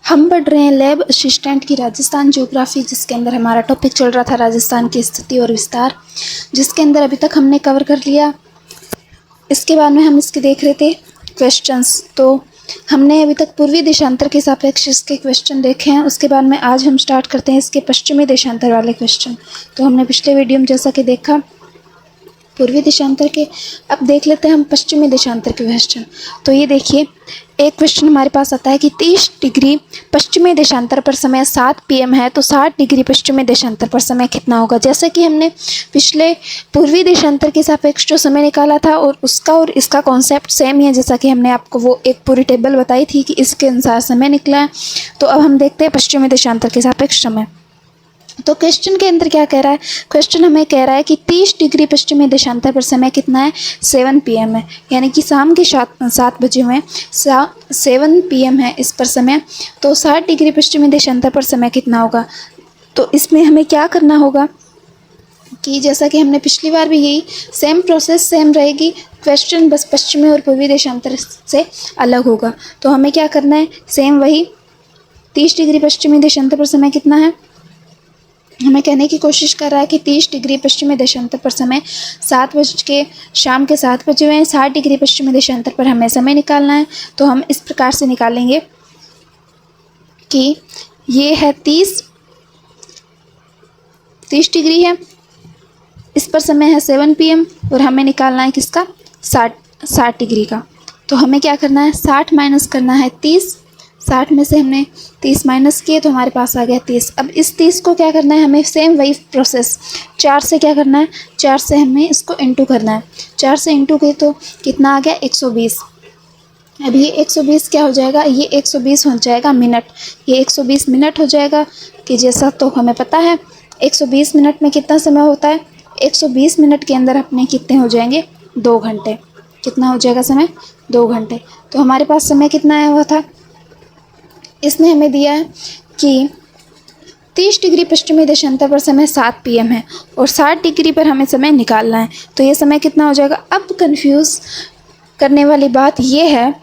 हम पढ़ रहे हैं लैब असिस्टेंट की राजस्थान ज्योग्राफी, जिसके अंदर हमारा टॉपिक चल रहा था राजस्थान की स्थिति और विस्तार, जिसके अंदर अभी तक हमने कवर कर लिया। इसके बाद में हम इसके देख रहे थे क्वेश्चंस। तो हमने अभी तक पूर्वी देशांतर के सापेक्ष इसके क्वेश्चन देखे हैं। उसके बाद में आज हम स्टार्ट करते हैं इसके पश्चिमी देशांतर वाले क्वेश्चन। तो हमने पिछले वीडियो में जैसा कि देखा पूर्वी देशांतर के, अब देख लेते हैं हम पश्चिमी देशांतर के क्वेश्चन। तो ये देखिए, एक क्वेश्चन हमारे पास आता है कि 30 डिग्री पश्चिमी देशांतर पर समय 7 PM है, तो 60 डिग्री पश्चिमी देशांतर पर समय कितना होगा। जैसे कि हमने पिछले पूर्वी देशांतर के सापेक्ष जो समय निकाला था और उसका और इसका कॉन्सेप्ट सेम ही है, जैसा कि हमने आपको वो एक पूरी टेबल बताई थी कि इसके अनुसार समय निकला है। तो अब हम देखते हैं पश्चिमी देशांतर के सापेक्ष समय। तो क्वेश्चन के अंदर क्या कह रहा है, क्वेश्चन हमें कह रहा है कि 30 डिग्री पश्चिमी देशांतर पर समय कितना है, 7 PM है, यानी कि शाम के 7 बजे हुए 7 PM है इस पर समय। तो 60 डिग्री पश्चिमी देशांतर पर समय कितना होगा। तो इसमें हमें क्या करना होगा कि जैसा कि हमने पिछली बार भी यही सेम प्रोसेस सेम रहेगी, क्वेश्चन बस पश्चिमी और पूर्वी देशांतर से अलग होगा। तो हमें क्या करना है, सेम वही 30 डिग्री पश्चिमी देशांतर पर समय कितना है, हमें कहने की कोशिश कर रहा है कि 30 डिग्री पश्चिमी देशांतर पर समय शाम के 7 बजे हुए हैं। 60 डिग्री पश्चिमी देशांतर पर हमें समय निकालना है। तो हम इस प्रकार से निकालेंगे कि ये है 30 डिग्री है, इस पर समय है 7 PM और हमें निकालना है किसका, 60 डिग्री का। तो हमें क्या करना है, 60 माइनस करना है 30, 60 में से हमने 30 माइनस किए तो हमारे पास आ गया 30। अब इस 30 को क्या करना है, हमें सेम वही प्रोसेस 4 से क्या करना है, 4 से हमें इसको इंटू करना है। 4 से इंटू किए तो कितना आ गया, 120। अब ये 120 क्या हो जाएगा, ये 120 हो जाएगा मिनट, ये 120 मिनट हो जाएगा। कि जैसा तो हमें पता है 120 मिनट में कितना समय होता है, 120 मिनट के अंदर अपने कितने हो जाएंगे, 2 घंटे। कितना हो जाएगा समय, 2 घंटे। तो हमारे पास समय कितना आया हुआ था, इसने हमें दिया है कि 30 डिग्री पश्चिमी देशांतर पर समय 7 PM है और 60 डिग्री पर हमें समय निकालना है। तो ये समय कितना हो जाएगा। अब कंफ्यूज करने वाली बात ये है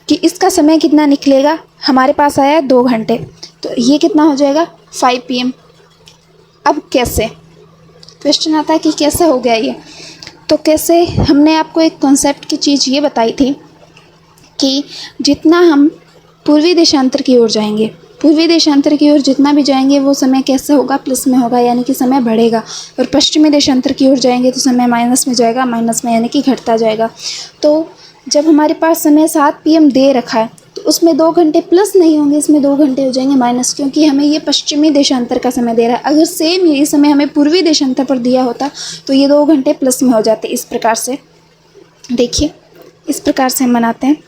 कि इसका समय कितना निकलेगा, हमारे पास आया है 2 घंटे, तो ये कितना हो जाएगा, 5 PM। अब कैसे क्वेश्चन आता है कि कैसे हो गया ये। तो कैसे, हमने आपको एक कॉन्सेप्ट की चीज़ ये बताई थी कि जितना हम पूर्वी देशांतर की ओर जाएंगे, पूर्वी देशांतर की ओर जितना भी जाएंगे वो समय कैसे होगा, प्लस में होगा, यानी कि समय बढ़ेगा। और पश्चिमी देशांतर की ओर जाएंगे तो समय माइनस में जाएगा, माइनस में यानी कि घटता जाएगा। तो जब हमारे पास समय 7 PM दे रखा है तो उसमें 2 घंटे प्लस नहीं होंगे, इसमें 2 घंटे हो जाएंगे माइनस, क्योंकि हमें ये पश्चिमी देशांतर का समय दे रहा है। अगर सेम यही समय हमें पूर्वी देशांतर पर दिया होता तो ये 2 घंटे प्लस में हो जाते। इस प्रकार से देखिए, इस प्रकार से हम बनाते हैं।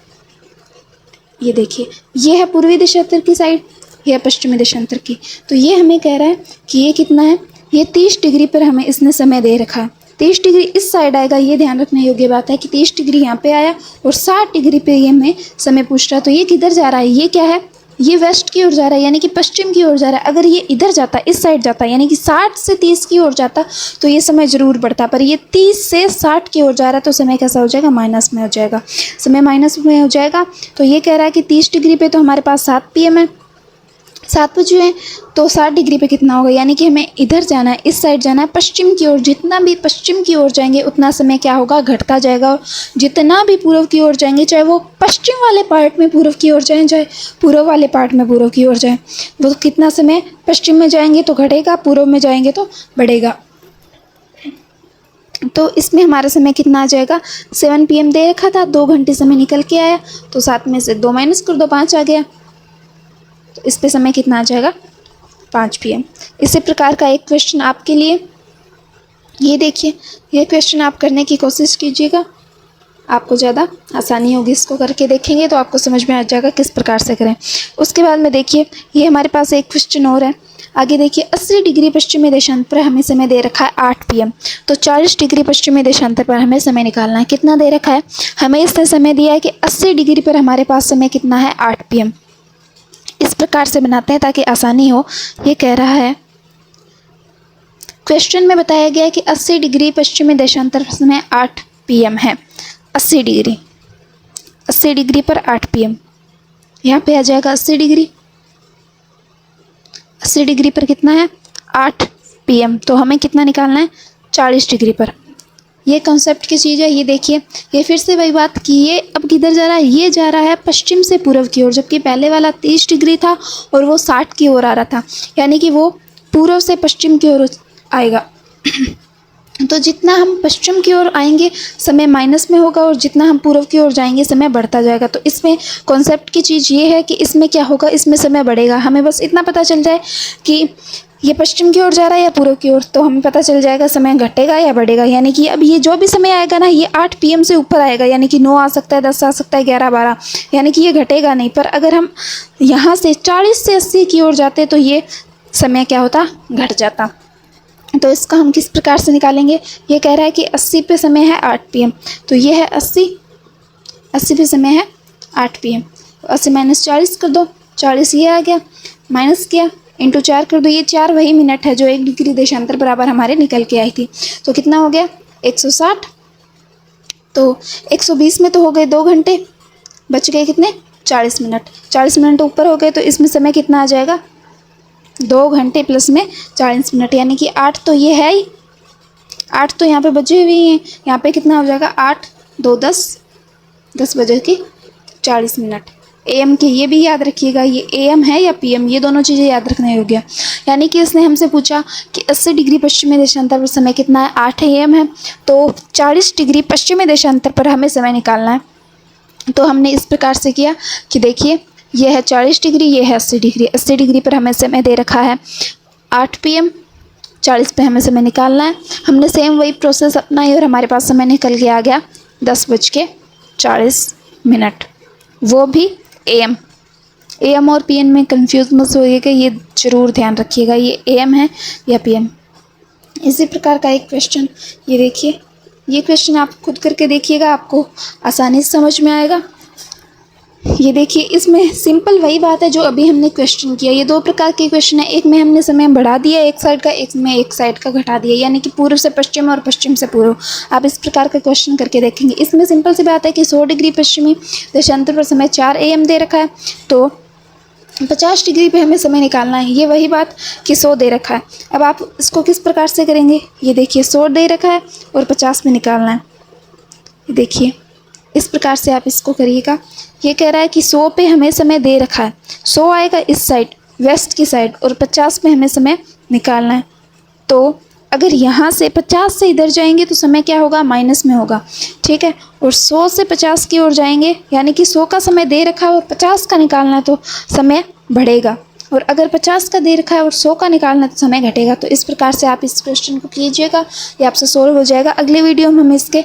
ये देखिए, ये है पूर्वी देशांतर की साइड, ये है पश्चिमी देशांतर की। तो ये हमें कह रहा है कि ये कितना है, ये 30 डिग्री पर हमें इसने समय दे रखा है। 30 डिग्री इस साइड आएगा, ये ध्यान रखने योग्य बात है कि 30 डिग्री यहाँ पे आया और 60 डिग्री पे ये हमें समय पूछ रहा है। तो ये किधर जा रहा है, ये क्या है, ये वेस्ट की ओर जा रहा है, यानी कि पश्चिम की ओर जा रहा है। अगर ये इधर जाता, इस साइड जाता, यानी कि 60 से 30 की ओर जाता तो ये समय जरूर बढ़ता, पर ये 30 से 60 की ओर जा रहा है तो समय कैसा हो जाएगा, माइनस में हो जाएगा, समय माइनस में हो जाएगा। तो ये कह रहा है कि 30 डिग्री पे तो हमारे पास 7 PM है, 7 बजे हैं, तो 60 डिग्री पे कितना होगा, यानी कि हमें इधर जाना है, इस साइड जाना है, पश्चिम की ओर। जितना भी पश्चिम की ओर जाएंगे उतना समय क्या होगा, घटता जाएगा। जितना भी पूर्व की ओर जाएंगे, चाहे वो पश्चिम वाले पार्ट में पूर्व की ओर जाएं, चाहे पूर्व वाले पार्ट में पूर्व की ओर जाएं, वो कितना समय, पश्चिम में जाएंगे तो घटेगा, पूर्व में जाएंगे तो बढ़ेगा। तो इसमें हमारा समय कितना आ जाएगा, 7 PM दे रखा था, 2 घंटे समय निकल के आया, तो 7 में से 2 माइनस कर दो, 5 आ गया। तो इस पे समय कितना आ जाएगा, 5 PM। इसी प्रकार का एक क्वेश्चन आपके लिए, ये देखिए, ये क्वेश्चन आप करने की कोशिश कीजिएगा, आपको ज़्यादा आसानी होगी। इसको करके देखेंगे तो आपको समझ में आ जाएगा किस प्रकार से करें। उसके बाद में देखिए, ये हमारे पास एक क्वेश्चन और है। आगे देखिए, 80 डिग्री पश्चिमी देशांतर पर हमें समय दे रखा है 8 PM। तो 40 डिग्री पश्चिमी देशांतर पर हमें समय निकालना है। कितना दे रखा है, हमें इसने समय दिया है कि 80 डिग्री पर हमारे पास समय कितना है, 8 PM। इस प्रकार से बनाते हैं ताकि आसानी हो। ये कह रहा है, क्वेश्चन में बताया गया है कि 80 डिग्री पश्चिमी देशांतर पर समय 8 PM है। 80 डिग्री पर 8 PM, यहाँ पे आ जाएगा 80 डिग्री। 80 डिग्री पर कितना है 8 PM, तो हमें कितना निकालना है 40 डिग्री पर। ये कॉन्सेप्ट की चीज़ है। ये देखिए, ये फिर से वही बात कि ये अब किधर जा रहा है, ये जा रहा है पश्चिम से पूर्व की ओर, जबकि पहले वाला 30 डिग्री था और वो 60 की ओर आ रहा था, यानी कि वो पूर्व से पश्चिम की ओर आएगा। तो जितना हम पश्चिम की ओर आएंगे समय माइनस में होगा और जितना हम पूर्व की ओर जाएंगे समय बढ़ता जाएगा। तो इसमें कॉन्सेप्ट की चीज़ ये है कि इसमें क्या होगा, इसमें समय बढ़ेगा। हमें बस इतना पता चल जाए कि ये पश्चिम की ओर जा रहा है या पूर्व की ओर, तो हमें पता चल जाएगा समय घटेगा या बढ़ेगा। यानी कि अब ये जो भी समय आएगा ना, ये 8 PM से ऊपर आएगा, यानी कि 9 आ सकता है, 10 आ सकता है, 11, 12, यानी कि ये घटेगा नहीं। पर अगर हम यहाँ से 40 से 80 की ओर जाते तो ये समय क्या होता, घट जाता। तो इसका हम किस प्रकार से निकालेंगे, ये कह रहा है कि 80 पे समय है 8 PM, तो ये है 80 पे समय है 8 PM। 80 माइनस 40 कर दो, 40 ये आ गया, माइनस किया, इंटू 4 कर दो। ये 4 वही मिनट है जो 1 डिग्री देशांतर बराबर हमारे निकल के आई थी। तो कितना हो गया 160। तो 120 में तो हो गए 2 घंटे, बच गए कितने 40 मिनट। 40 मिनट ऊपर हो गए तो इसमें समय कितना आ जाएगा 2 घंटे प्लस में 40 मिनट, यानी कि 8 तो ये है ही, 8 तो यहाँ पे बचे हुए हैं। यहाँ पे कितना हो जाएगा 8 2 10 बजे के 40 मिनट। AM के ये भी याद रखिएगा, ये AM है या PM, ये दोनों चीज़ें याद रखने योग्य है। यानी कि इसने हमसे पूछा कि 80 डिग्री पश्चिमी देशांतर पर समय कितना है, 8 AM है, तो 40 डिग्री पश्चिमी देशांतर पर हमें समय निकालना है। तो हमने इस प्रकार से किया कि देखिए, ये है 40 डिग्री, ये है 80 डिग्री। 80 डिग्री पर हमें समय दे रखा है 8 PM, 40 पे हमें समय निकालना है। हमने सेम वही प्रोसेस अपनाई और हमारे पास समय निकल के आ गया 10:40, वो भी AM और PM में कंफ्यूज मत होइएगा, ये ज़रूर ध्यान रखिएगा, ये AM है या PM। इसी प्रकार का एक क्वेश्चन ये देखिए, ये क्वेश्चन आप खुद करके देखिएगा, आपको आसानी से समझ में आएगा। ये देखिए, इसमें सिंपल वही बात है जो अभी हमने क्वेश्चन किया। ये 2 प्रकार के क्वेश्चन है, एक में हमने समय बढ़ा दिया एक साइड का, एक में एक साइड का घटा दिया, यानी कि पूर्व से पश्चिम और पश्चिम से पूर्व। आप इस प्रकार का क्वेश्चन करके देखेंगे। इसमें सिंपल सी बात है कि 100 डिग्री पश्चिमी देशांतर पर समय 4 AM दे रखा है, तो 50 डिग्री पे हमें समय निकालना है। ये वही बात कि 100 दे रखा है। अब आप इसको किस प्रकार से करेंगे, ये देखिए 100 दे रखा है और 50 में निकालना है। देखिए इस प्रकार से आप इसको करिएगा। ये कह रहा है कि 100 पे हमें समय दे रखा है, 100 आएगा इस साइड वेस्ट की साइड और 50 पे हमें समय निकालना है। तो अगर यहाँ से 50 से इधर जाएंगे तो समय क्या होगा, माइनस में होगा, ठीक है। और 100 से 50 की ओर जाएंगे, यानी कि 100 का समय दे रखा है और 50 का निकालना है तो समय बढ़ेगा। और अगर 50 का दे रखा है और 100 का निकालना है तो समय घटेगा। तो इस प्रकार से आप इस क्वेश्चन को कीजिएगा, ये आपसे सोल्व हो जाएगा। अगले वीडियो में हम इसके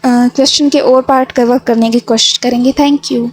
क्वेश्चन के और पार्ट कवर करने की कोशिश करेंगे। Thank you.